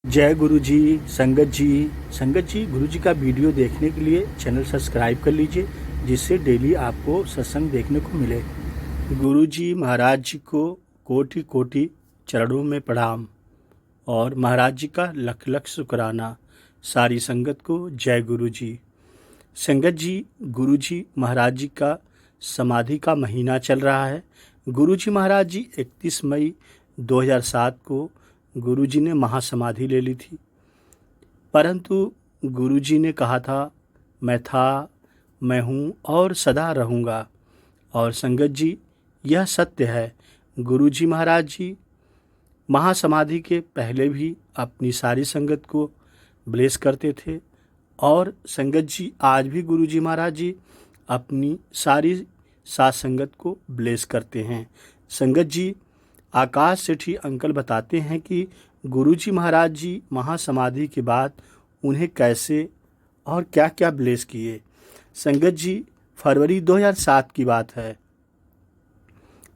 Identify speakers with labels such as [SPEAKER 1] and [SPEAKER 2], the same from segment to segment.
[SPEAKER 1] जय गुरु जी। संगत जी गुरु जी का वीडियो देखने के लिए चैनल सब्सक्राइब कर लीजिए, जिससे डेली आपको सत्संग देखने को मिले। गुरु जी महाराज जी को कोटि कोटि चरणों में प्रणाम और महाराज जी का लख लख शुक्राना। सारी संगत को जय गुरु जी। संगत जी, गुरु जी महाराज जी का समाधि का महीना चल रहा है। गुरु जी महाराज जी 31 मई 2007 को गुरु जी ने महासमाधि ले ली थी, परंतु गुरु जी ने कहा था, मैं था, मैं हूँ और सदा रहूँगा। और संगत जी, यह सत्य है। गुरु जी महाराज जी महासमाधि के पहले भी अपनी सारी संगत को ब्लेस करते थे, और संगत जी आज भी गुरु जी महाराज जी अपनी सारी साथ संगत को ब्लेस करते हैं। संगत जी, आकाश सेठी अंकल बताते हैं कि गुरु जी महाराज जी महासमाधि के बाद उन्हें कैसे और क्या क्या ब्लेस किए। संगत जी, फरवरी 2007 की बात है।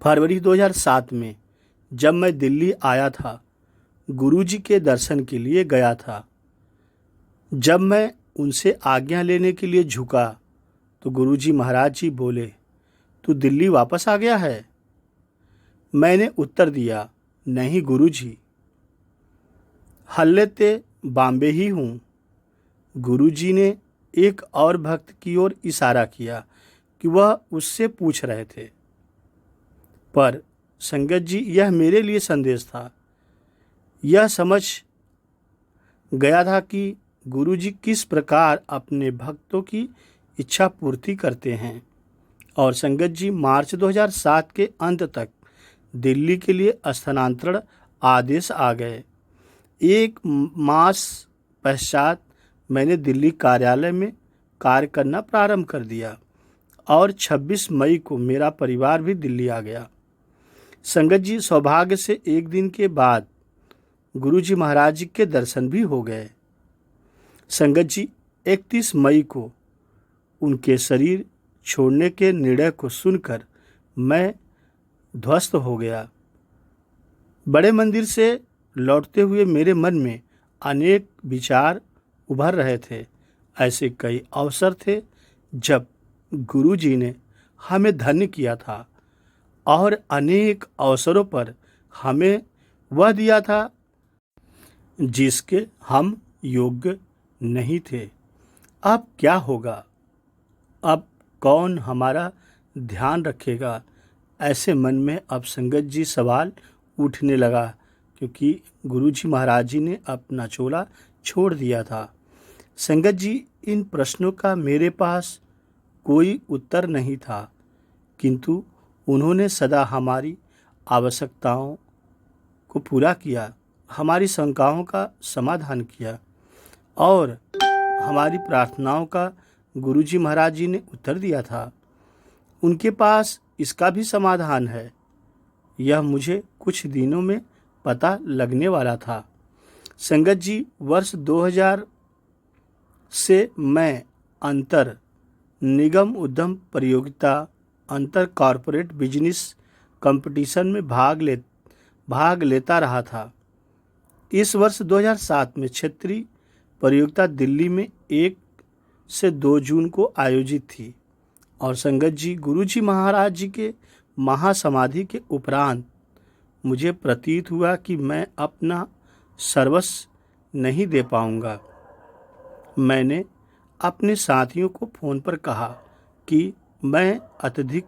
[SPEAKER 1] फरवरी 2007 में जब मैं दिल्ली आया था, गुरु जी के दर्शन के लिए गया था। जब मैं उनसे आज्ञा लेने के लिए झुका तो गुरु जी महाराज जी बोले, तू दिल्ली वापस आ गया है? मैंने उत्तर दिया, नहीं गुरु जी, हल्ले ते बॉम्बे ही हूँ। गुरु जी ने एक और भक्त की ओर इशारा किया कि वह उससे पूछ रहे थे, पर संगत जी यह मेरे लिए संदेश था। यह समझ गया था कि गुरु जी किस प्रकार अपने भक्तों की इच्छा पूर्ति करते हैं। और संगत जी, मार्च 2007 के अंत तक दिल्ली के लिए स्थानांतरण आदेश आ गए। एक मास पश्चात मैंने दिल्ली कार्यालय में कार्य करना प्रारंभ कर दिया और 26 मई को मेरा परिवार भी दिल्ली आ गया। संगत जी, सौभाग्य से एक दिन के बाद गुरु जी महाराज जी के दर्शन भी हो गए। संगत जी, 31 मई को उनके शरीर छोड़ने के निर्णय को सुनकर मैं ध्वस्त हो गया। बड़े मंदिर से लौटते हुए मेरे मन में अनेक विचार उभर रहे थे। ऐसे कई अवसर थे जब गुरु जी ने हमें धन्य किया था, और अनेक अवसरों पर हमें वह दिया था जिसके हम योग्य नहीं थे। अब क्या होगा? अब कौन हमारा ध्यान रखेगा? ऐसे मन में अब संगत जी सवाल उठने लगा, क्योंकि गुरु जी महाराज जी ने अपना चोला छोड़ दिया था। संगत जी, इन प्रश्नों का मेरे पास कोई उत्तर नहीं था, किंतु उन्होंने सदा हमारी आवश्यकताओं को पूरा किया, हमारी शंकाओं का समाधान किया, और हमारी प्रार्थनाओं का गुरु जी महाराज जी ने उत्तर दिया था। उनके पास इसका भी समाधान है। यह मुझे कुछ दिनों में पता लगने वाला था। संगत जी, वर्ष 2000 से मैं अंतर निगम उद्यम प्रतियोगिता, अंतर कॉरपोरेट बिजनेस कंपटीशन में भाग लेता रहा था। इस वर्ष 2007 में क्षेत्रीय प्रतियोगिता दिल्ली में 1 से 2 जून को आयोजित थी। और संगत जी, गुरु जी महाराज जी के महासमाधि के उपरांत मुझे प्रतीत हुआ कि मैं अपना सर्वस्व नहीं दे पाऊंगा। मैंने अपने साथियों को फ़ोन पर कहा कि मैं अत्यधिक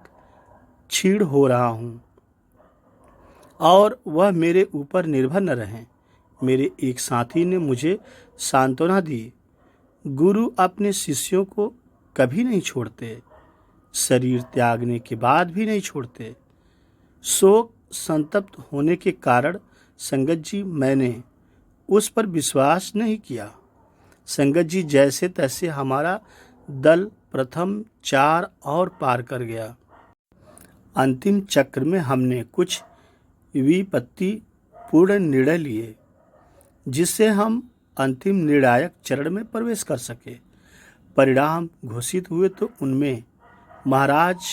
[SPEAKER 1] क्षीण हो रहा हूं और वह मेरे ऊपर निर्भर न रहें। मेरे एक साथी ने मुझे सांत्वना दी, गुरु अपने शिष्यों को कभी नहीं छोड़ते, शरीर त्यागने के बाद भी नहीं छोड़ते। शोक संतप्त होने के कारण संगत जी मैंने उस पर विश्वास नहीं किया। संगत जी, जैसे तैसे हमारा दल प्रथम 4 और पार कर गया। अंतिम चक्र में हमने कुछ विपत्ति पूर्ण निर्णय लिए, जिससे हम अंतिम निर्णायक चरण में प्रवेश कर सके। परिणाम घोषित हुए तो उनमें महाराज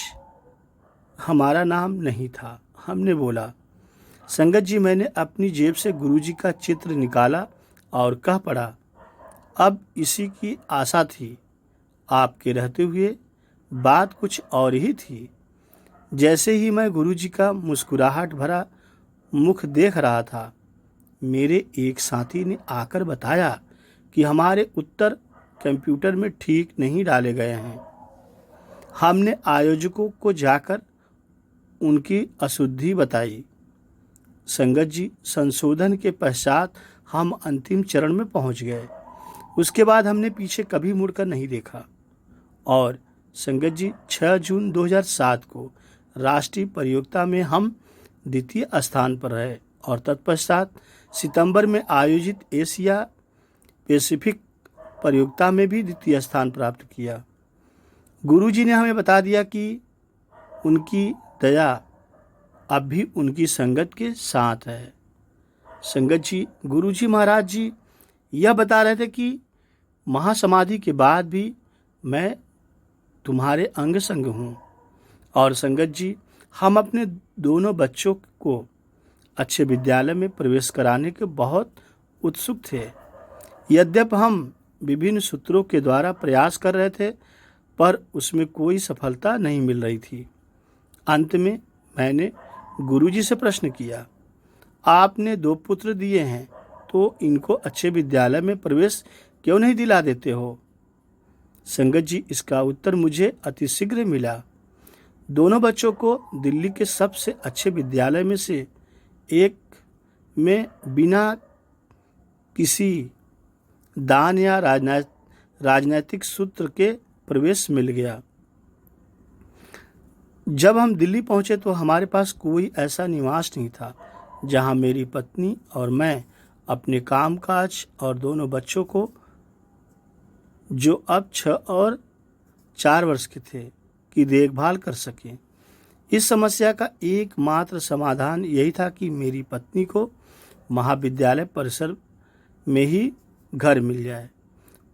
[SPEAKER 1] हमारा नाम नहीं था। हमने बोला, संगत जी, मैंने अपनी जेब से गुरु जी का चित्र निकाला और कह पड़ा, अब इसी की आशा थी। आपके रहते हुए बात कुछ और ही थी। जैसे ही मैं गुरुजी का मुस्कुराहट भरा मुख देख रहा था, मेरे एक साथी ने आकर बताया कि हमारे उत्तर कंप्यूटर में ठीक नहीं डाले गए हैं। हमने आयोजकों को जाकर उनकी अशुद्धि बताई। संगत जी, संशोधन के पश्चात हम अंतिम चरण में पहुंच गए। उसके बाद हमने पीछे कभी मुड़कर नहीं देखा और संगत जी 6 जून 2007 को राष्ट्रीय प्रतियोगिता में हम द्वितीय स्थान पर रहे और तत्पश्चात सितंबर में आयोजित एशिया पैसिफिक प्रतियोगिता में भी द्वितीय स्थान प्राप्त किया। गुरुजी ने हमें बता दिया कि उनकी दया अब भी उनकी संगत के साथ है। संगत जी, गुरुजी महाराज जी यह बता रहे थे कि महासमाधि के बाद भी मैं तुम्हारे अंग संग हूँ। और संगत जी, हम अपने दोनों बच्चों को अच्छे विद्यालय में प्रवेश कराने के बहुत उत्सुक थे। यद्यपि हम विभिन्न सूत्रों के द्वारा प्रयास कर रहे थे, पर उसमें कोई सफलता नहीं मिल रही थी। अंत में मैंने गुरुजी से प्रश्न किया, आपने 2 पुत्र दिए हैं तो इनको अच्छे विद्यालय में प्रवेश क्यों नहीं दिला देते हो? संगत जी, इसका उत्तर मुझे अतिशीघ्र मिला। दोनों बच्चों को दिल्ली के सबसे अच्छे विद्यालय में से एक में बिना किसी दान या राजनैतिक सूत्र के प्रवेश मिल गया। जब हम दिल्ली पहुंचे तो हमारे पास कोई ऐसा निवास नहीं था जहां मेरी पत्नी और मैं अपने कामकाज और दोनों बच्चों को, जो अब 6 और 4 वर्ष के थे, की देखभाल कर सकें। इस समस्या का एकमात्र समाधान यही था कि मेरी पत्नी को महाविद्यालय परिसर में ही घर मिल जाए,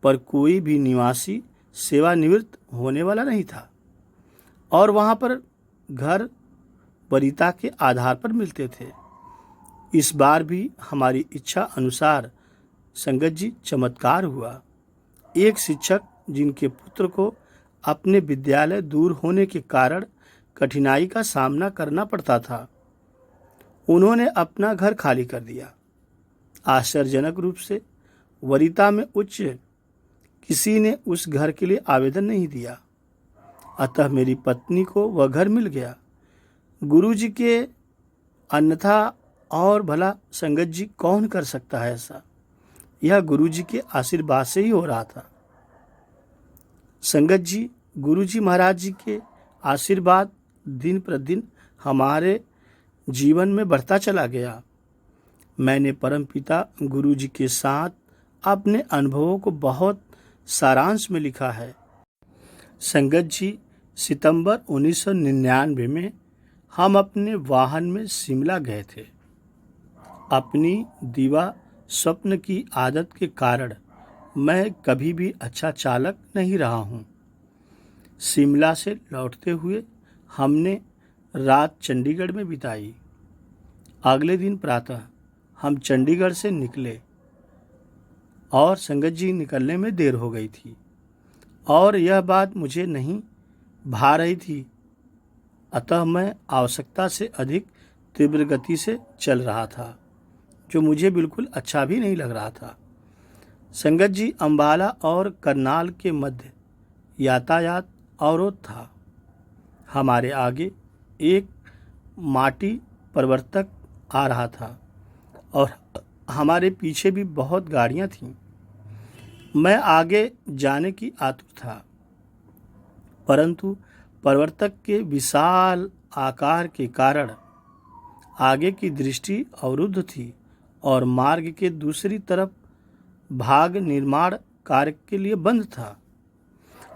[SPEAKER 1] पर कोई भी निवासी सेवानिवृत्त होने वाला नहीं था और वहाँ पर घर वरीयता के आधार पर मिलते थे। इस बार भी हमारी इच्छा अनुसार संगत जी चमत्कार हुआ। एक शिक्षक जिनके पुत्र को अपने विद्यालय दूर होने के कारण कठिनाई का सामना करना पड़ता था, उन्होंने अपना घर खाली कर दिया। आश्चर्यजनक रूप से वरीयता में उच्च किसी ने उस घर के लिए आवेदन नहीं दिया, अतः मेरी पत्नी को वह घर मिल गया। गुरुजी के अन्यथा और भला संगत जी कौन कर सकता है ऐसा? यह गुरुजी के आशीर्वाद से ही हो रहा था। संगत जी, गुरुजी महाराज जी के आशीर्वाद दिन प्रतिदिन हमारे जीवन में बढ़ता चला गया। मैंने परमपिता गुरुजी के साथ अपने अनुभवों को बहुत सारांश में लिखा है। संगत जी, सितंबर 1999 में हम अपने वाहन में शिमला गए थे। अपनी दीवा स्वप्न की आदत के कारण मैं कभी भी अच्छा चालक नहीं रहा हूँ। शिमला से लौटते हुए हमने रात चंडीगढ़ में बिताई। अगले दिन प्रातः हम चंडीगढ़ से निकले और संगत जी निकलने में देर हो गई थी और यह बात मुझे नहीं भा रही थी, अतः मैं आवश्यकता से अधिक तीव्र गति से चल रहा था, जो मुझे बिल्कुल अच्छा भी नहीं लग रहा था। संगत जी, अंबाला और करनाल के मध्य यातायात अवरोध था। हमारे आगे एक माटी परिवर्तक आ रहा था और हमारे पीछे भी बहुत गाड़ियां थीं। मैं आगे जाने की आतुर था, परंतु परिवर्तक के विशाल आकार के कारण आगे की दृष्टि अवरुद्ध थी और मार्ग के दूसरी तरफ भाग निर्माण कार्य के लिए बंद था।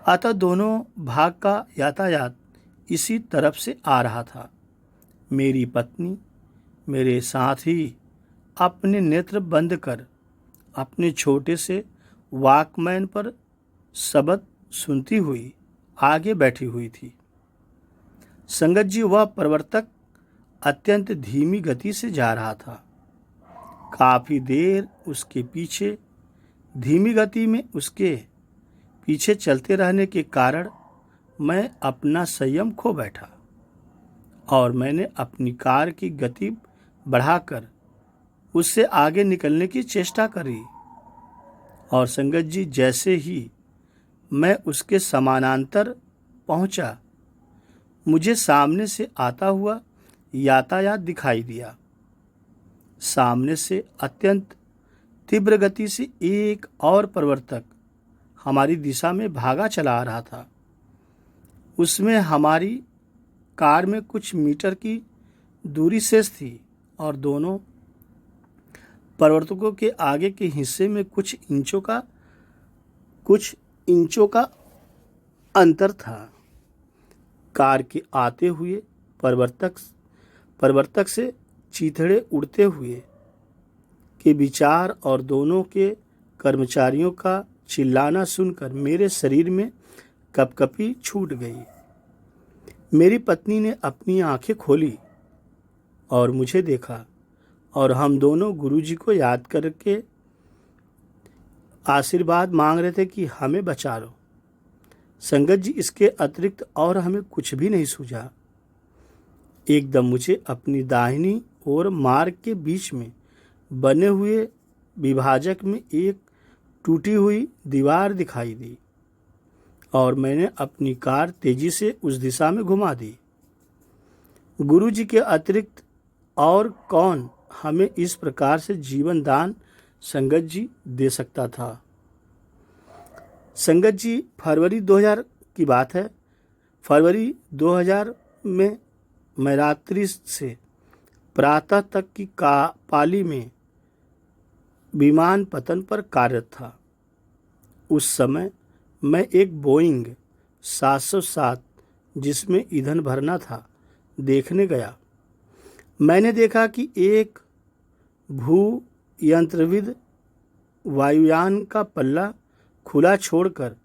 [SPEAKER 1] अतः दोनों भाग का यातायात इसी तरफ से आ रहा था। मेरी पत्नी मेरे साथ ही अपने नेत्र बंद कर अपने छोटे से वॉकमैन पर शब्द सुनती हुई आगे बैठी हुई थी। संगत जी, वह प्रवर्तक अत्यंत धीमी गति से जा रहा था। काफ़ी देर उसके पीछे धीमी गति में उसके पीछे चलते रहने के कारण मैं अपना संयम खो बैठा और मैंने अपनी कार की गति बढ़ाकर उससे आगे निकलने की चेष्टा करी। और संगत जी, जैसे ही मैं उसके समानांतर पहुंचा, मुझे सामने से आता हुआ यातायात दिखाई दिया। सामने से अत्यंत तीव्र गति से एक और परिवर्तक हमारी दिशा में भागा चला आ रहा था। उसमें हमारी कार में कुछ मीटर की दूरी शेष थी और दोनों परिवर्तकों के आगे के हिस्से में कुछ इंचों का अंतर था। कार के आते हुए परिवर्तक से चीथड़े उड़ते हुए के विचार और दोनों के कर्मचारियों का चिल्लाना सुनकर मेरे शरीर में कपकपी छूट गई। मेरी पत्नी ने अपनी आंखें खोली और मुझे देखा और हम दोनों गुरुजी को याद करके आशीर्वाद मांग रहे थे कि हमें बचा लो। संगत जी, इसके अतिरिक्त और हमें कुछ भी नहीं सूझा। एकदम मुझे अपनी दाहिनी ओर मार्ग के बीच में बने हुए विभाजक में एक टूटी हुई दीवार दिखाई दी और मैंने अपनी कार तेजी से उस दिशा में घुमा दी। गुरुजी के अतिरिक्त और कौन हमें इस प्रकार से जीवन दान संगत जी दे सकता था। संगत जी, फरवरी 2000 की बात है। फरवरी 2000 में मैं रात्रि से प्रातः तक की पाली में विमान पतन पर कार्यरत था। उस समय मैं एक बोइंग 707 जिसमें ईंधन भरना था देखने गया। मैंने देखा कि एक भू यंत्रविद वायुयान का पल्ला खुला छोड़कर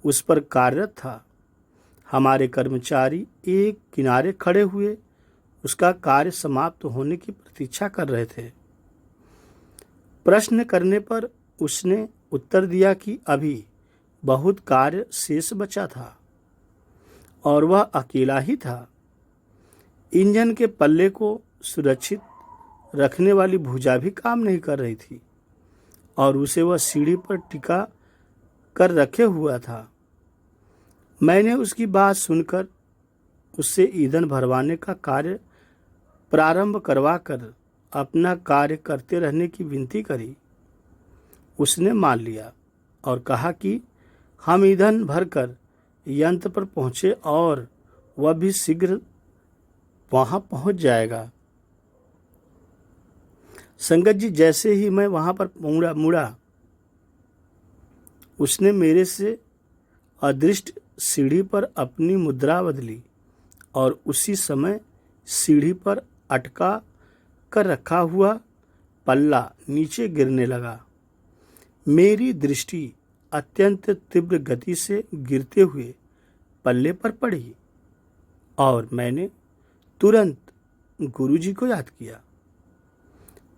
[SPEAKER 1] उस पर कार्यरत था। हमारे कर्मचारी एक किनारे खड़े हुए उसका कार्य समाप्त होने की प्रतीक्षा कर रहे थे। प्रश्न करने पर उसने उत्तर दिया कि अभी बहुत कार्य शेष बचा था और वह अकेला ही था। इंजन के पल्ले को सुरक्षित रखने वाली भुजा भी काम नहीं कर रही थी और उसे वह सीढ़ी पर टिका कर रखे हुआ था। मैंने उसकी बात सुनकर उससे ईंधन भरवाने का कार्य प्रारंभ करवाकर अपना कार्य करते रहने की विनती करी। उसने मान लिया और कहा कि हम ईंधन भरकर यंत्र पर पहुंचे और वह भी शीघ्र वहां पहुंच जाएगा। संगत जी, जैसे ही मैं वहां पर मुड़ा उसने मेरे से अदृष्ट सीढ़ी पर अपनी मुद्रा बदली और उसी समय सीढ़ी पर अटका कर रखा हुआ पल्ला नीचे गिरने लगा। मेरी दृष्टि अत्यंत तीव्र गति से गिरते हुए पल्ले पर पड़ी और मैंने तुरंत गुरुजी को याद किया।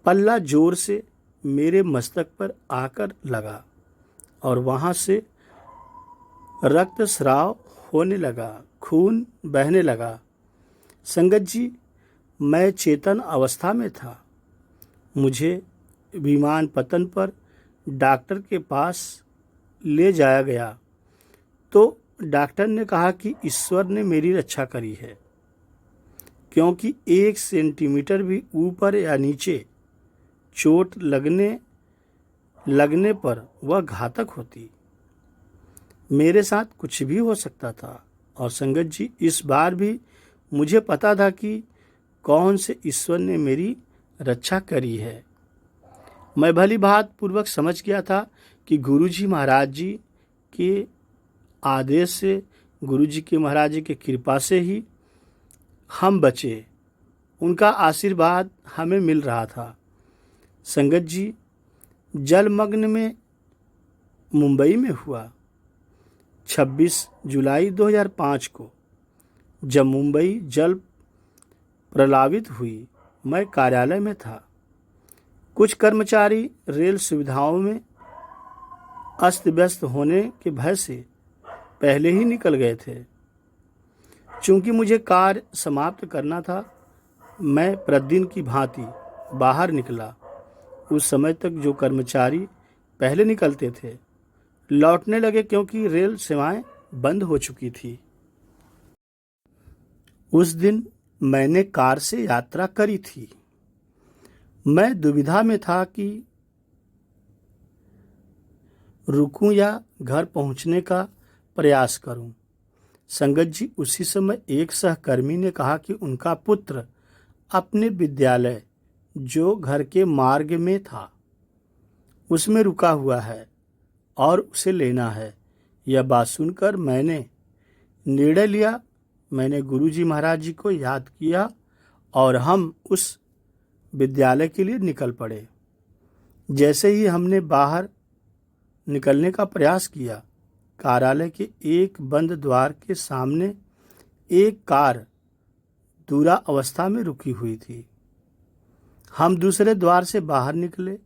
[SPEAKER 1] पल्ला जोर से मेरे मस्तक पर आकर लगा और वहां से रक्तस्राव होने लगा, खून बहने लगा। संगत जी, मैं चेतन अवस्था में था। मुझे विमान पतन पर डॉक्टर के पास ले जाया गया तो डॉक्टर ने कहा कि ईश्वर ने मेरी रक्षा करी है, क्योंकि 1 सेंटीमीटर भी ऊपर या नीचे चोट लगने पर वह घातक होती। मेरे साथ कुछ भी हो सकता था। और संगत जी, इस बार भी मुझे पता था कि कौन से ईश्वर ने मेरी रक्षा करी है। मैं भली बात पूर्वक समझ गया था कि गुरुजी महाराज जी के आदेश से, गुरुजी के महाराज जी की कृपा से ही हम बचे। उनका आशीर्वाद हमें मिल रहा था। संगत जी, जलमग्न में मुंबई में हुआ 26 जुलाई 2005 को, जब मुंबई जल प्रलावित हुई। मैं कार्यालय में था। कुछ कर्मचारी रेल सुविधाओं में अस्त व्यस्त होने के भय से पहले ही निकल गए थे। चूंकि मुझे कार्य समाप्त करना था, मैं प्रतिदिन की भांति बाहर निकला। उस समय तक जो कर्मचारी पहले निकलते थे लौटने लगे, क्योंकि रेल सेवाएं बंद हो चुकी थी। उस दिन मैंने कार से यात्रा करी थी। मैं दुविधा में था कि रुकूं या घर पहुंचने का प्रयास करूं। संगत जी, उसी समय एक सहकर्मी ने कहा कि उनका पुत्र अपने विद्यालय, जो घर के मार्ग में था, उसमें रुका हुआ है और उसे लेना है। यह बात सुनकर मैंने निर्णय लिया। मैंने गुरुजी महाराज जी को याद किया और हम उस विद्यालय के लिए निकल पड़े। जैसे ही हमने बाहर निकलने का प्रयास किया, कार्यालय के एक बंद द्वार के सामने एक कार दूरा अवस्था में रुकी हुई थी। हम दूसरे द्वार से बाहर निकले।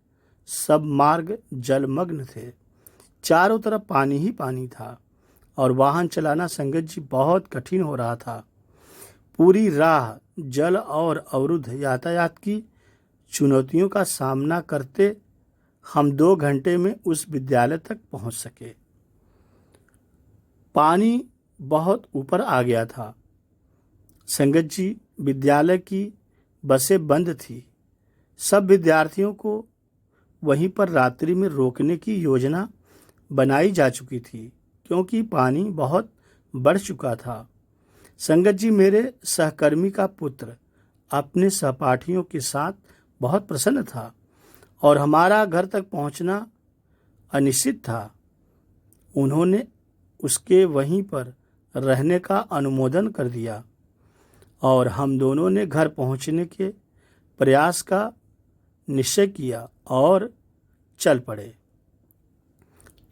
[SPEAKER 1] सब मार्ग जलमग्न थे। चारों तरफ पानी ही पानी था और वाहन चलाना संगत जी बहुत कठिन हो रहा था। पूरी राह जल और अवरुद्ध यातायात की चुनौतियों का सामना करते हम 2 घंटे में उस विद्यालय तक पहुंच सके। पानी बहुत ऊपर आ गया था। संगत जी, विद्यालय की बसें बंद थी। सब विद्यार्थियों को वहीं पर रात्रि में रोकने की योजना बनाई जा चुकी थी, क्योंकि पानी बहुत बढ़ चुका था। संगत जी, मेरे सहकर्मी का पुत्र अपने सहपाठियों के साथ बहुत प्रसन्न था और हमारा घर तक पहुंचना अनिश्चित था। उन्होंने उसके वहीं पर रहने का अनुमोदन कर दिया और हम दोनों ने घर पहुंचने के प्रयास का निश्चय किया और चल पड़े।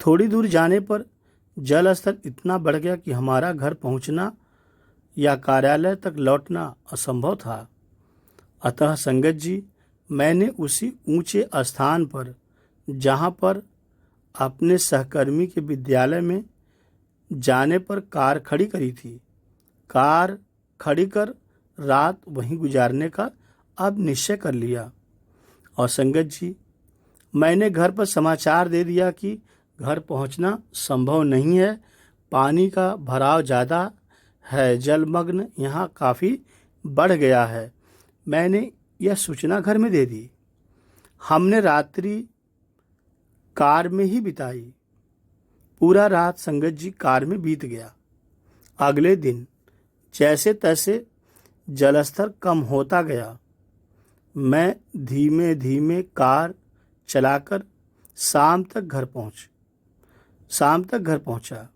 [SPEAKER 1] थोड़ी दूर जाने पर जल स्तर इतना बढ़ गया कि हमारा घर पहुंचना या कार्यालय तक लौटना असंभव था। अतः संगत जी, मैंने उसी ऊंचे स्थान पर, जहां पर अपने सहकर्मी के विद्यालय में जाने पर कार खड़ी करी थी, कार खड़ी कर रात वहीं गुजारने का अब निश्चय कर लिया। और संगत जी, मैंने घर पर समाचार दे दिया कि घर पहुंचना संभव नहीं है। पानी का भराव ज़्यादा है, जलमग्न यहाँ काफ़ी बढ़ गया है। मैंने यह सूचना घर में दे दी। हमने रात्रि कार में ही बिताई। पूरा रात संगत जी कार में बीत गया। अगले दिन जैसे तैसे जलस्तर कम होता गया। मैं धीमे धीमे कार चलाकर शाम तक घर पहुंचा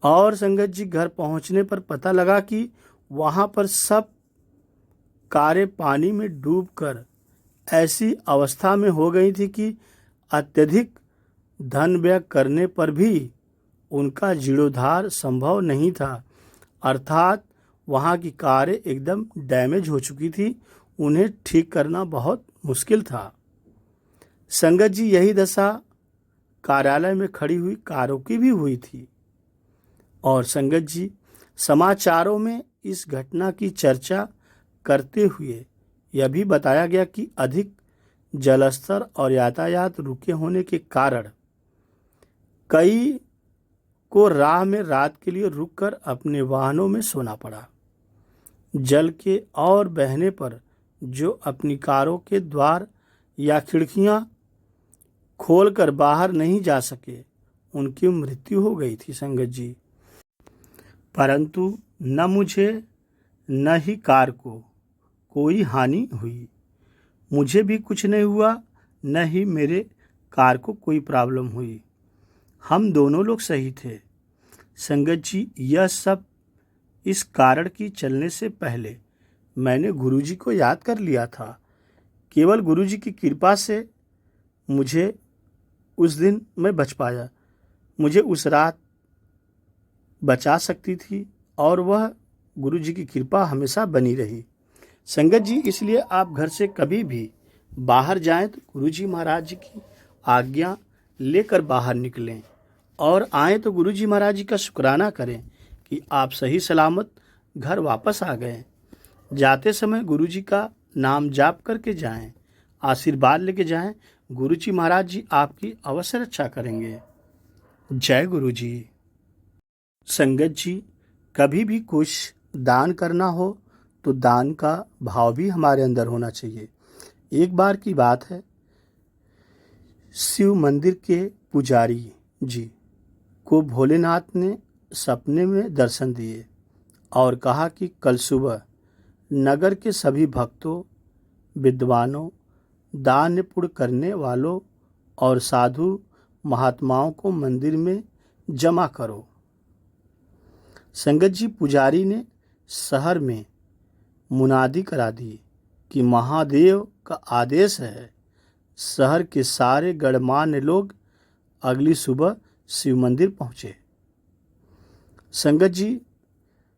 [SPEAKER 1] और संगत जी, घर पहुंचने पर पता लगा कि वहां पर सब कारें पानी में डूबकर ऐसी अवस्था में हो गई थी कि अत्यधिक धन व्यय करने पर भी उनका जीर्णोद्धार संभव नहीं था। अर्थात वहां की कारें एकदम डैमेज हो चुकी थी। उन्हें ठीक करना बहुत मुश्किल था। संगत जी, यही दशा कार्यालय में खड़ी हुई कारों की भी हुई थी। और संगत जी, समाचारों में इस घटना की चर्चा करते हुए यह भी बताया गया कि अधिक जलस्तर और यातायात रुके होने के कारण कई को राह में रात के लिए रुककर अपने वाहनों में सोना पड़ा। जल के और बहने पर जो अपनी कारों के द्वार या खिड़कियां खोलकर बाहर नहीं जा सके, उनकी मृत्यु हो गई थी संगत जी। परंतु न मुझे न ही कार को कोई हानि हुई। मुझे भी कुछ नहीं हुआ, न ही मेरे कार को कोई प्रॉब्लम हुई। हम दोनों लोग सही थे। संगत जी, यह सब इस कारण की चलने से पहले मैंने गुरुजी को याद कर लिया था। केवल गुरुजी की कृपा से मुझे उस दिन मैं बच पाया। मुझे उस रात बचा सकती थी और वह गुरुजी की कृपा हमेशा बनी रही। संगत जी, इसलिए आप घर से कभी भी बाहर जाएं तो गुरुजी महाराज जी की आज्ञा लेकर बाहर निकलें और आएँ तो गुरुजी महाराज जी का शुक्राना करें कि आप सही सलामत घर वापस आ गए। जाते समय गुरुजी का नाम जाप करके जाएं, आशीर्वाद लेके जाएं। गुरुजी महाराज जी आपकी अवश्य रक्षा करेंगे। जय गुरुजी। संगत जी, कभी भी कुछ दान करना हो तो दान का भाव भी हमारे अंदर होना चाहिए। एक बार की बात है, शिव मंदिर के पुजारी जी को भोलेनाथ ने सपने में दर्शन दिए और कहा कि कल सुबह नगर के सभी भक्तों, विद्वानों, दान पुण्य करने वालों और साधु महात्माओं को मंदिर में जमा करो। संगत जी, पुजारी ने शहर में मुनादी करा दी कि महादेव का आदेश है। शहर के सारे गणमान्य लोग अगली सुबह शिव मंदिर पहुँचे। संगत जी,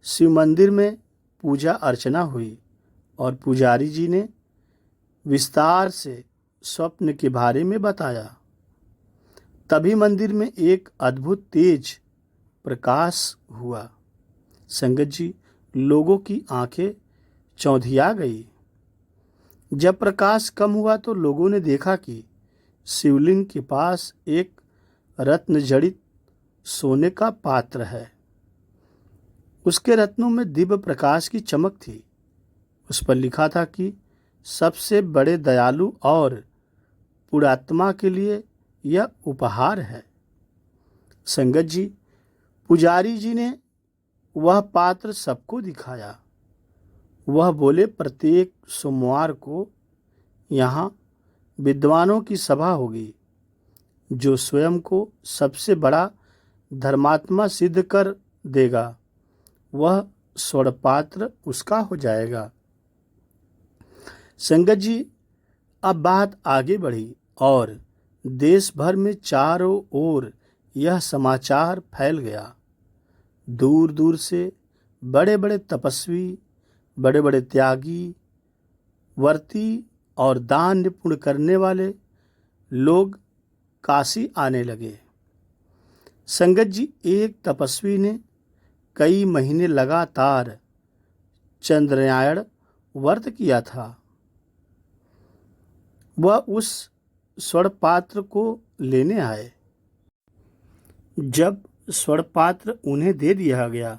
[SPEAKER 1] शिव मंदिर में पूजा अर्चना हुई और पुजारी जी ने विस्तार से स्वप्न के बारे में बताया। तभी मंदिर में एक अद्भुत तेज प्रकाश हुआ। संगत जी, लोगों की आंखें चौंधिया गई। जब प्रकाश कम हुआ तो लोगों ने देखा कि शिवलिंग के पास एक रत्न जड़ित सोने का पात्र है। उसके रत्नों में दिव्य प्रकाश की चमक थी। उस पर लिखा था कि सबसे बड़े दयालु और पुण्यात्मा के लिए यह उपहार है। संगत जी, पुजारी जी ने वह पात्र सबको दिखाया। वह बोले, प्रत्येक सोमवार को यहाँ विद्वानों की सभा होगी। जो स्वयं को सबसे बड़ा धर्मात्मा सिद्ध कर देगा, वह स्वर्ण पात्र उसका हो जाएगा। संगत जी, अब बात आगे बढ़ी और देश भर में चारों ओर यह समाचार फैल गया। दूर दूर से बड़े बड़े तपस्वी, बड़े बड़े त्यागी, व्रती और दान पुण्य करने वाले लोग काशी आने लगे। संगत जी, एक तपस्वी ने कई महीने लगातार चंद्रायण व्रत किया था। वह उस स्वर्ण पात्र को लेने आए। जब स्वर्ण पात्र उन्हें दे दिया गया,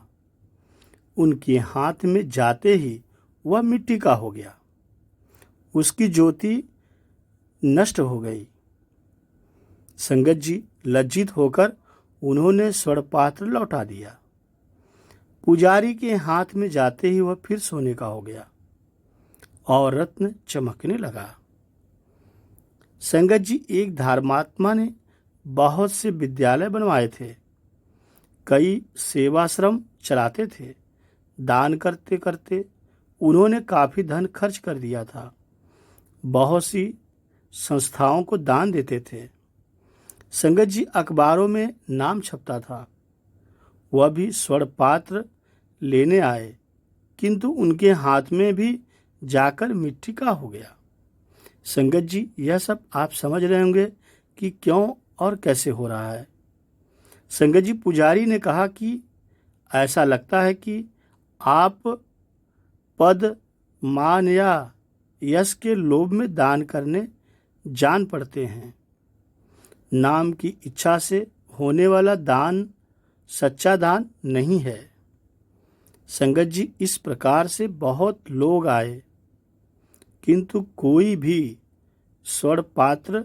[SPEAKER 1] उनके हाथ में जाते ही वह मिट्टी का हो गया। उसकी ज्योति नष्ट हो गई। संगत जी, लज्जित होकर उन्होंने स्वर्ण पात्र लौटा दिया। पुजारी के हाथ में जाते ही वह फिर सोने का हो गया और रत्न चमकने लगा। संगत जी, एक धर्मात्मा ने बहुत से विद्यालय बनवाए थे, कई सेवाश्रम चलाते थे। दान करते करते उन्होंने काफ़ी धन खर्च कर दिया था। बहुत सी संस्थाओं को दान देते थे। संगत जी, अखबारों में नाम छपता था। वह भी स्वर्ण पात्र लेने आए, किंतु उनके हाथ में भी जाकर मिट्टी का हो गया। संगत जी, यह सब आप समझ रहे होंगे कि क्यों और कैसे हो रहा है। संगत जी, पुजारी ने कहा कि ऐसा लगता है कि आप पद, मान या यश के लोभ में दान करने जान पड़ते हैं। नाम की इच्छा से होने वाला दान सच्चा दान नहीं है। संगत जी, इस प्रकार से बहुत लोग आए, किंतु कोई भी स्वर्ण पात्र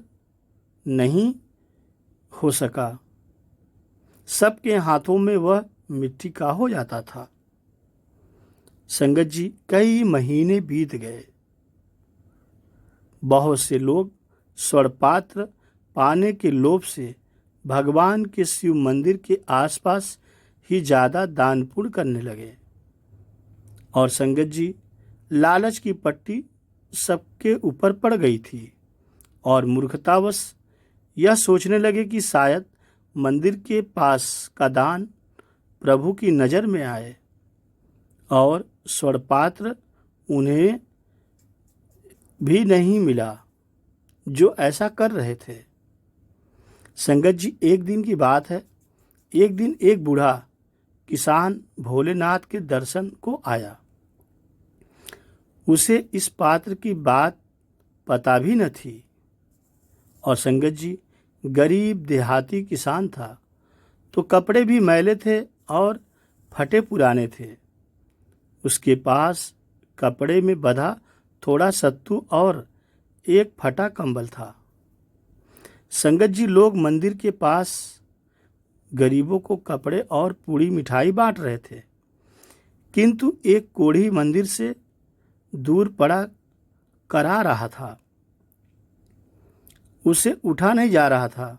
[SPEAKER 1] नहीं हो सका। सबके हाथों में वह मिट्टी का हो जाता था। संगत जी, कई महीने बीत गए। बहुत से लोग स्वर्ण पात्र पाने के लोभ से भगवान के शिव मंदिर के आसपास ही ज़्यादा दान पुण्य करने लगे। और संगत जी, लालच की पट्टी सबके ऊपर पड़ गई थी और मूर्खतावश यह सोचने लगे कि शायद मंदिर के पास का दान प्रभु की नज़र में आए और स्वर्ण पात्र उन्हें भी नहीं मिला। जो ऐसा कर रहे थे। संगत जी, एक दिन की बात है। एक दिन एक बूढ़ा किसान भोलेनाथ के दर्शन को आया। उसे इस पात्र की बात पता भी न थी और संगत जी गरीब देहाती किसान था, तो कपड़े भी मैले थे और फटे पुराने थे। उसके पास कपड़े में बंधा थोड़ा सत्तू और एक फटा कंबल था। संगत जी, लोग मंदिर के पास गरीबों को कपड़े और पूरी मिठाई बांट रहे थे, किंतु एक कोढ़ी मंदिर से दूर पड़ा करा रहा था। उसे उठा नहीं जा रहा था।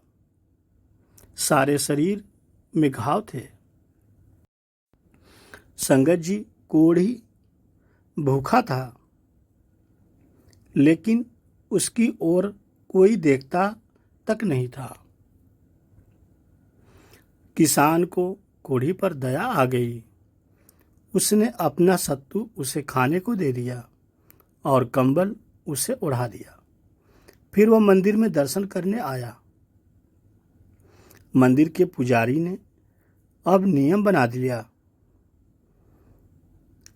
[SPEAKER 1] सारे शरीर में घाव थे। संगत जी, कोढ़ी भूखा था, लेकिन उसकी ओर कोई देखता तक नहीं था। किसान को कोढ़ी पर दया आ गई। उसने अपना सत्तू उसे खाने को दे दिया और कंबल उसे ओढ़ा दिया। फिर वह मंदिर में दर्शन करने आया। मंदिर के पुजारी ने अब नियम बना दिया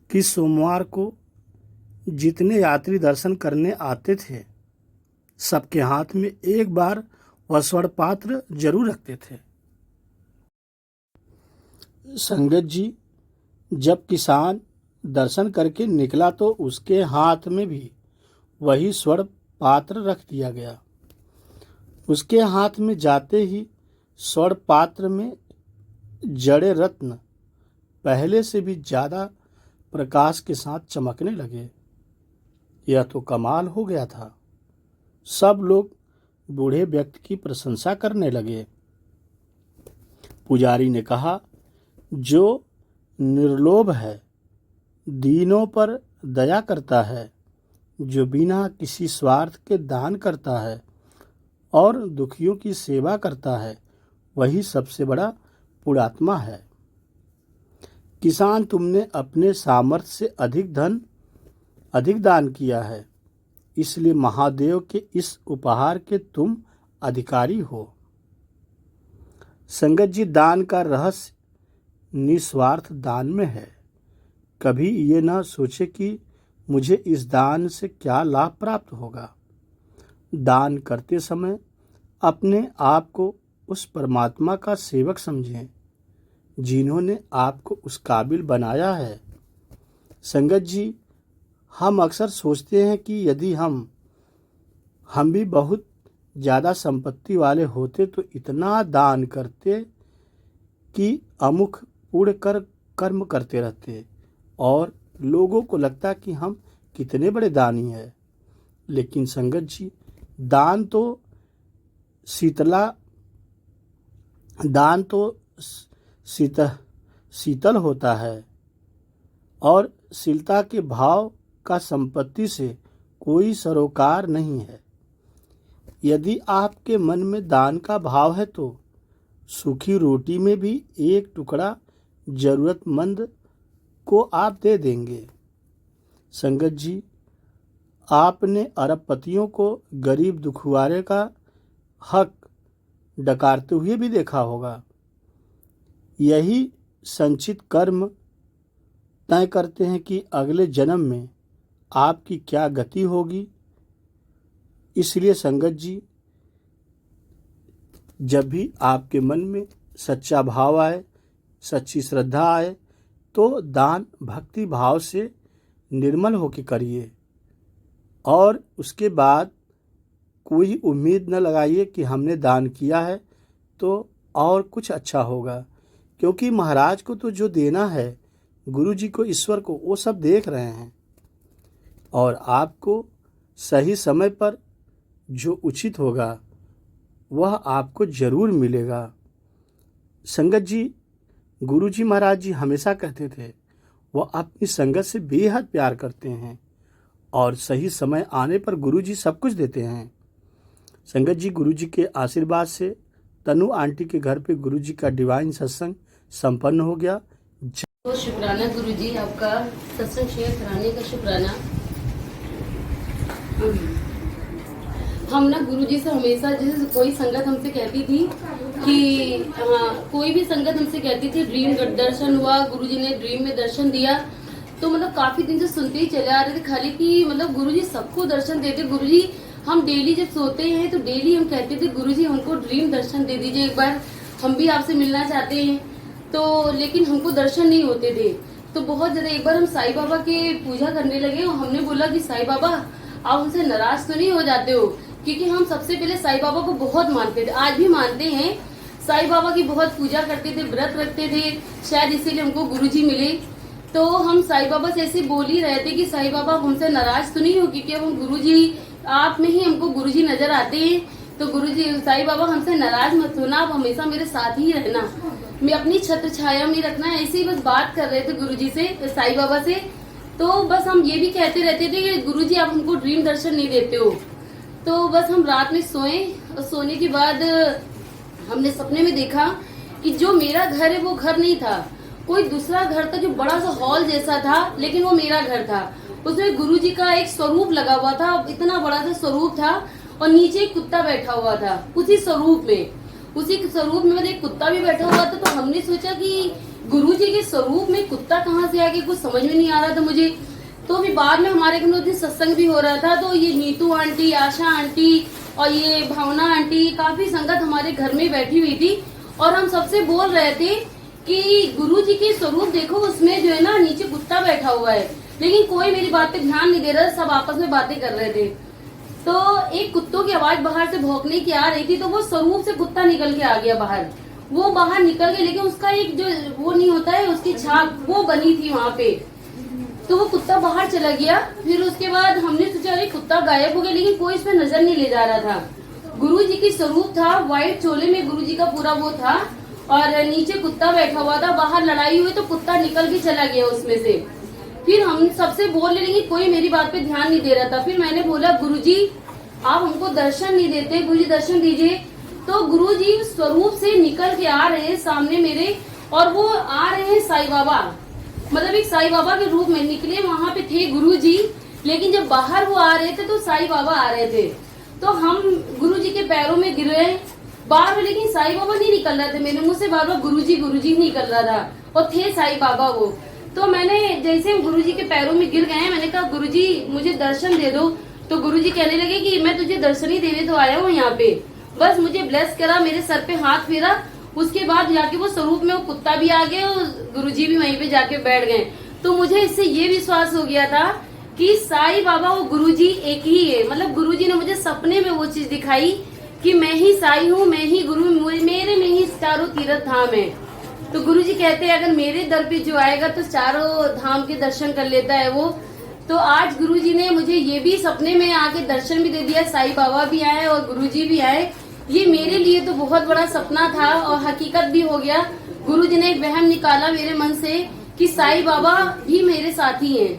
[SPEAKER 1] कि सोमवार को जितने यात्री दर्शन करने आते थे, सबके हाथ में एक बार वह स्वर्ण पात्र जरूर रखते थे। संगत जी, जब किसान दर्शन करके निकला तो उसके हाथ में भी वही स्वर्ण पात्र रख दिया गया। उसके हाथ में जाते ही स्वर्ण पात्र में जड़े रत्न पहले से भी ज्यादा प्रकाश के साथ चमकने लगे। यह तो कमाल हो गया था। सब लोग बूढ़े व्यक्ति की प्रशंसा करने लगे। पुजारी ने कहा, जो निर्लोभ है, दीनों पर दया करता है, जो बिना किसी स्वार्थ के दान करता है और दुखियों की सेवा करता है, वही सबसे बड़ा पुण्यात्मा है। किसान, तुमने अपने सामर्थ्य से अधिक दान किया है, इसलिए महादेव के इस उपहार के तुम अधिकारी हो। संगत जी, दान का रहस्य निस्वार्थ दान में है। कभी ये ना सोचे कि मुझे इस दान से क्या लाभ प्राप्त होगा। दान करते समय अपने आप को उस परमात्मा का सेवक समझें जिन्होंने आपको उस काबिल बनाया है। संगत जी, हम अक्सर सोचते हैं कि यदि हम भी बहुत ज़्यादा संपत्ति वाले होते तो इतना दान करते कि अमुख पुण्य कर कर्म करते रहते और लोगों को लगता कि हम कितने बड़े दानी हैं। लेकिन संगत जी, दान तो शीतल होता है और शीलता के भाव का संपत्ति से कोई सरोकार नहीं है। यदि आपके मन में दान का भाव है तो सूखी रोटी में भी एक टुकड़ा जरूरतमंद को आप दे देंगे। संगत जी, आपने अरबपतियों को गरीब दुखुआरे का हक डकारते हुए भी देखा होगा। यही संचित कर्म तय करते हैं कि अगले जन्म में आपकी क्या गति होगी। इसलिए संगत जी, जब भी आपके मन में सच्चा भाव आए, सच्ची श्रद्धा आए, तो दान भक्ति भाव से निर्मल होकर करिए और उसके बाद कोई उम्मीद न लगाइए कि हमने दान किया है तो और कुछ अच्छा होगा, क्योंकि महाराज को तो जो देना है, गुरु जी को, ईश्वर को, वो सब देख रहे हैं और आपको सही समय पर जो उचित होगा वह आपको जरूर मिलेगा। संगत जी, गुरु जी महाराज जी हमेशा कहते थे वह अपनी संगत से बेहद प्यार करते हैं और सही समय आने पर गुरु जी सब कुछ देते हैं। संगत जी, गुरु जी के आशीर्वाद से तनु आंटी के घर पे गुरु जी का डिवाइन सत्संग संपन्न हो गया।
[SPEAKER 2] बहुत शुक्राना गुरु जी, आपका सत्संग शेयर कराने का शुक्राना। हम ना गुरुजी से हमेशा, जैसे कोई संगत हमसे कहती थी कि कोई भी संगत हमसे कहती थी ड्रीम दर्शन हुआ, गुरुजी ने ड्रीम में दर्शन दिया, तो मतलब काफी दिन से सुनते ही चले आ रहे थे खाली कि मतलब गुरुजी सबको दर्शन देते। गुरुजी हम डेली जब सोते हैं तो डेली हम कहते थे गुरुजी हमको ड्रीम दर्शन दे दीजिए एक बार, हम भी आपसे मिलना चाहते हैं। तो लेकिन हमको दर्शन नहीं होते थे। तो बहुत ज्यादा एक बार हम साईं बाबा के पूजा करने लगे और हमने बोला कि साईं बाबा आप हमसे नाराज तो नहीं हो जाते हो, क्योंकि हम सबसे पहले साईं बाबा को बहुत मानते थे, आज भी मानते हैं। साईं बाबा की बहुत पूजा करते थे, व्रत रखते थे, शायद इसीलिए हमको गुरुजी मिले। तो हम साईं बाबा से ऐसे बोल ही रहे थे कि साईं बाबा हमसे नाराज तो नहीं हो, क्योंकि हम गुरुजी आप में ही हमको गुरुजी नजर आते हैं। तो गुरुजी साईं बाबा हमसे नाराज मत होना, आप हमेशा मेरे साथ ही रहना, मैं अपनी छत्र छाया में रखना। ऐसे ही बस बात कर रहे थे गुरुजी से, साईं बाबा से। तो बस हम ये भी कहते रहते थे कि गुरुजी आप हमको ड्रीम दर्शन नहीं देते हो। तो बस हम रात में सोए और सोने के बाद हमने सपने में देखा कि जो मेरा घर है वो घर नहीं था, कोई दूसरा घर था जो बड़ा सा हॉल जैसा था, लेकिन वो मेरा घर था। उसमें गुरुजी का एक स्वरूप लगा हुआ था, इतना बड़ा सा स्वरूप था, और नीचे एक कुत्ता बैठा हुआ था उसी स्वरूप में। उसी स्वरूप में एक कुत्ता भी बैठा हुआ था। तो हमने सोचा कि गुरुजी के स्वरूप में कुत्ता कहाँ से आ गया, कुछ समझ में नहीं आ रहा था मुझे। तो भी बाद में हमारे घर में सत्संग भी हो रहा था, तो ये नीतू आंटी, आशा आंटी और ये भावना आंटी, काफी संगत हमारे घर में बैठी हुई थी। और हम सबसे बोल रहे थे कि गुरुजी के स्वरूप देखो, उसमें जो है ना नीचे कुत्ता बैठा हुआ है, लेकिन कोई मेरी बात पे ध्यान नहीं दे रहा, सब आपस में बातें कर रहे थे। तो एक कुत्तों की आवाज बाहर से भौंकने की आ रही थी, तो वो स्वरूप से कुत्ता निकल के आ गया बाहर। वो बाहर निकल गया, लेकिन उसका एक जो वो नहीं होता है, उसकी छाप वो बनी थी वहां पे। तो वो कुत्ता बाहर चला गया। फिर उसके बाद हमने सोचा अरे कुत्ता गायब हो गया, लेकिन कोई इसमें नजर नहीं ले जा रहा था। गुरुजी की स्वरूप था, व्हाइट चोले में गुरुजी का पूरा वो था, और नीचे कुत्ता बैठा हुआ था। बाहर लड़ाई हुई तो कुत्ता निकल के चला गया उसमें से। फिर हम सबसे बोल ले, लेकिन कोई मेरी बात पे ध्यान नहीं दे रहा था। फिर मैंने बोला गुरुजी आप हमको दर्शन नहीं देते, गुरुजी दर्शन दीजिए। तो गुरुजी स्वरूप से निकल के आ रहे हैं सामने मेरे, और वो आ रहे हैं साईं बाबा, मतलब एक साईं बाबा के रूप में निकले। वहां पे थे गुरुजी, लेकिन जब बाहर वो आ रहे थे तो साईं बाबा आ रहे थे। तो हम गुरुजी के पैरों में गिर गए बार, लेकिन साईं बाबा नहीं निकल रहे थे। मेरे मुंह से बार बार गुरुजी गुरुजी निकल रहा था, और थे साईं बाबा वो। तो मैंने जैसे हम गुरुजी के पैरों में गिर गए, मैंने कहा गुरुजी मुझे दर्शन दे दो। तो गुरुजी कहने लगे कि मैं तुझे दर्शन ही देने तो आया हूँ यहाँ पे, बस मुझे ब्लेस करा, मेरे सर पे हाथ फेरा। उसके बाद जाके वो स्वरूप में वो कुत्ता भी आ गया और गुरुजी भी वहीं पे जाके बैठ गए। तो मुझे इससे ये विश्वास हो गया था कि साईं बाबा वो गुरुजी एक ही है। मतलब गुरुजी ने मुझे सपने में वो चीज दिखाई कि मैं ही साईं हूँ, मैं ही गुरु, मेरे में ही चारों तीर्थ धाम है। तो गुरुजी कहते हैं अगर मेरे दर पे जो आएगा तो चारों धाम के दर्शन कर लेता है वो। तो आज गुरुजी ने मुझे ये भी सपने में आके दर्शन भी दे दिया, साईं बाबा भी आए और गुरुजी भी आए। ये मेरे लिए तो बहुत बड़ा सपना था और हकीकत भी हो गया। गुरुजी ने एक वहम निकाला मेरे मन से कि साईं बाबा भी मेरे साथी हैं।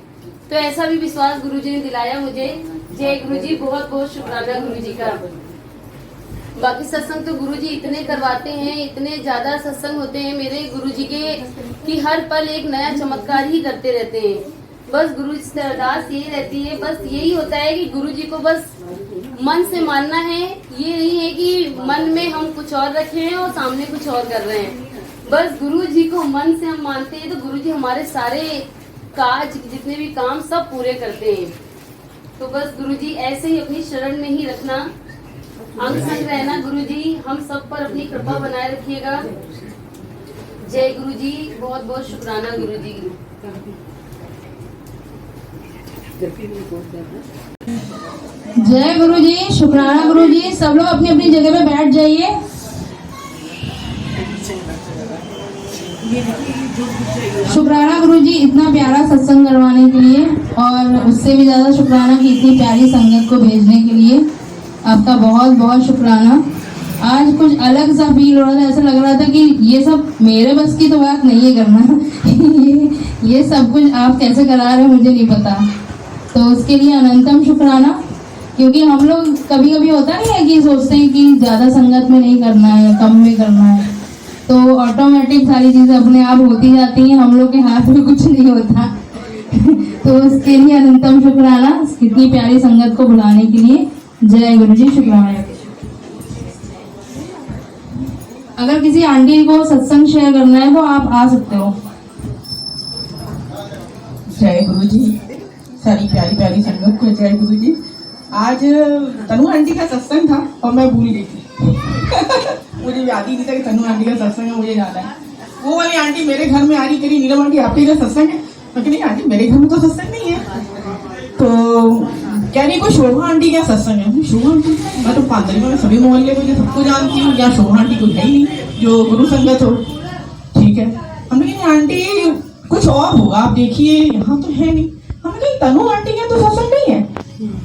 [SPEAKER 2] तो ऐसा भी विश्वास गुरुजी ने दिलाया मुझे। जय गुरुजी, बहुत बहुत शुक्राना गुरुजी का। बाकी सत्संग तो गुरुजी इतने करवाते हैं, इतने ज्यादा सत्संग होते हैं मेरे गुरुजी के कि हर पल एक नया चमत्कार ही करते रहते हैं। बस गुरुजी से अरदास यही रहती है, बस यही होता है कि गुरुजी को बस मन से मानना है। ये नहीं है कि मन में हम कुछ और रखे हैं और सामने कुछ और कर रहे हैं। बस गुरुजी को मन से हम मानते हैं तो गुरुजी हमारे सारे काज, जितने भी काम सब पूरे करते हैं। तो बस गुरुजी ऐसे ही अपनी शरण में ही रखना, अंग संग रहना। गुरुजी हम सब पर अपनी कृपा बनाए रखिएगा। जय गुरुजी, बहुत बहुत शुक्राना गुरुजी।
[SPEAKER 3] जय गुरुजी, शुक्राना गुरुजी। सब लोग अपनी अपनी जगह पे बैठ जाइए। शुक्राना गुरुजी इतना प्यारा सत्संग करवाने के लिए, और उससे भी ज्यादा शुक्राना कि इतनी प्यारी संगत को भेजने के लिए आपका बहुत बहुत शुक्राना। आज कुछ अलग सा फील हो रहा था, ऐसा लग रहा था कि ये सब मेरे बस की तो बात नहीं है करना ये सब कुछ आप कैसे करा रहे हो मुझे नहीं पता। तो उसके लिए अनंतम शुक्राना, क्योंकि हम लोग कभी कभी होता नहीं है कि सोचते हैं कि ज़्यादा संगत में नहीं करना है, कम में करना है, तो ऑटोमेटिक सारी चीज़ें अपने आप होती जाती हैं, हम लोग के हाथ में कुछ नहीं होता तो उसके लिए अनंतम शुक्राना इतनी प्यारी संगत को बुलाने के लिए। जय गुरु जी, शुक्राना। अगर किसी आंटी को सत्संग शेयर करना है तो आप आ सकते हो।
[SPEAKER 4] जय गुरु जी, सारी प्यारी प्यारी संगत को जय गुरु जी। आज तनु आंटी का सत्संग था और मैं भूल गई थी मुझे याद ही नहीं था कि तनु आंटी का सत्संग है, मुझे जाना है। वो वाली आंटी मेरे घर में आ रही, कह रही नीलम आंटी आपके घर सत्संग है। मैं कह रही आंटी मेरे घर में तो सत्संग नहीं है। तो कह रही कोई शोभा आंटी क्या सत्संग है। शोभा आंटी, मैं तो पांदरी में सभी मोहल्ले को सबको जानती हूँ, या शोभा आंटी कोई है ही नहीं जो गुरु संगत हो। ठीक है, हमने कहा आंटी कुछ और होगा, आप देखिए यहाँ तो है नहीं। हमने कहा तनु आंटी के तो सत्संग नहीं है,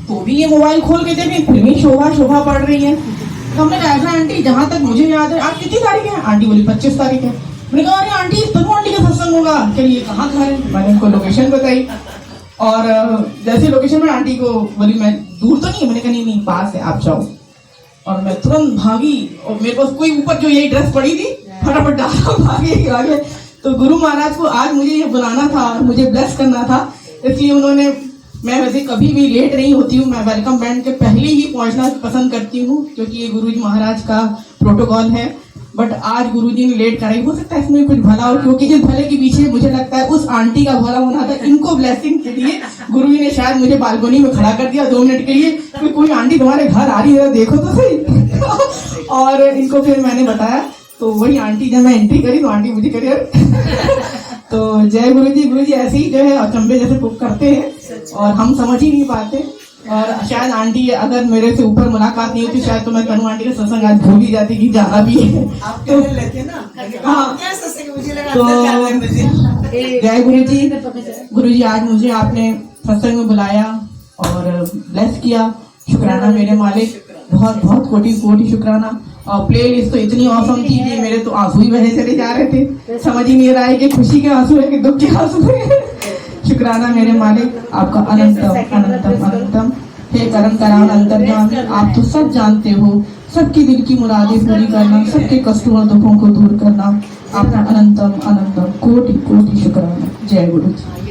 [SPEAKER 4] तो भी ये मोबाइल खोल के देखे फिर भी शोभा शोभा पढ़ रही है। तो हमने कहा ऐसा आंटी, जहाँ तक मुझे याद है आज कितनी तारीख है। आंटी बोली 25 तारीख है। मैंने कहा अरे आंटी तनु आंटी का सत्संग होगा, चलिए कहाँ घर है। मैंने उनको लोकेशन बताई और जैसे लोकेशन में आंटी को बोली मैं दूर तो नहीं है। मैंने कहा नहीं पास है, आप जाओ। और मैं तुरंत भागी और मेरे पास कोई ऊपर जो यही ड्रेस पड़ी थी फटाफट डाला, भागे आगे। तो गुरु महाराज को आज मुझे ये बुलाना था, मुझे ब्लेस करना था, इसलिए उन्होंने, मैं वैसे कभी भी लेट नहीं होती हूँ, मैं वेलकम बैंड के पहले ही पहुंचना पसंद करती हूँ क्योंकि ये गुरु जी महाराज का प्रोटोकॉल है। बट आज गुरु जी ने लेट कराई, हो सकता है इसमें कुछ भला हो, क्योंकि इस भले के पीछे मुझे लगता है उस आंटी का भला होना था। इनको ब्लेसिंग के लिए गुरु जी ने शायद मुझे बालकोनी में खड़ा कर दिया 2 मिनट के लिए, कोई आंटी तुम्हारे घर आ रही है देखो तो सही और इनको फिर मैंने बताया, तो वही आंटी जब मैं एंट्री करी तो आंटी मुझे करिए तो जय गुरु जी ऐसे ही जो है अचंबे जैसे करते हैं और हम समझ ही नहीं पाते। और शायद आंटी अगर मेरे से ऊपर मुलाकात नहीं होती शायद तो मैं तनु आंटी का सत्संग आज भूल ही जाती कि जाना भी है। तो हाँ, तो जय गुरु जी आज मुझे आपने सत्संग में बुलाया और ब्लेस किया, शुक्राना मेरे मालिक, बहुत बहुत कोटि कोटि शुक्राना। और प्ले लिस्ट तो इतनी औसम थी कि मेरे तो आंसू ही बहे चले जा रहे थे, समझ ही नहीं रहा है कि खुशी के आंसू है कि दुख के आंसू है। शुक्राना मेरे मालिक, आपका अनंतम अनंतम अनंतम। हे करम करान अंतर्यामी, आप तो सब जानते हो, सबकी दिल की मुरादें पूरी करना, सबके कष्टों और दुखों को दूर करना, आपका अनंतम अनंतम कोटि कोटि शुक्राना। जय गुरु जी।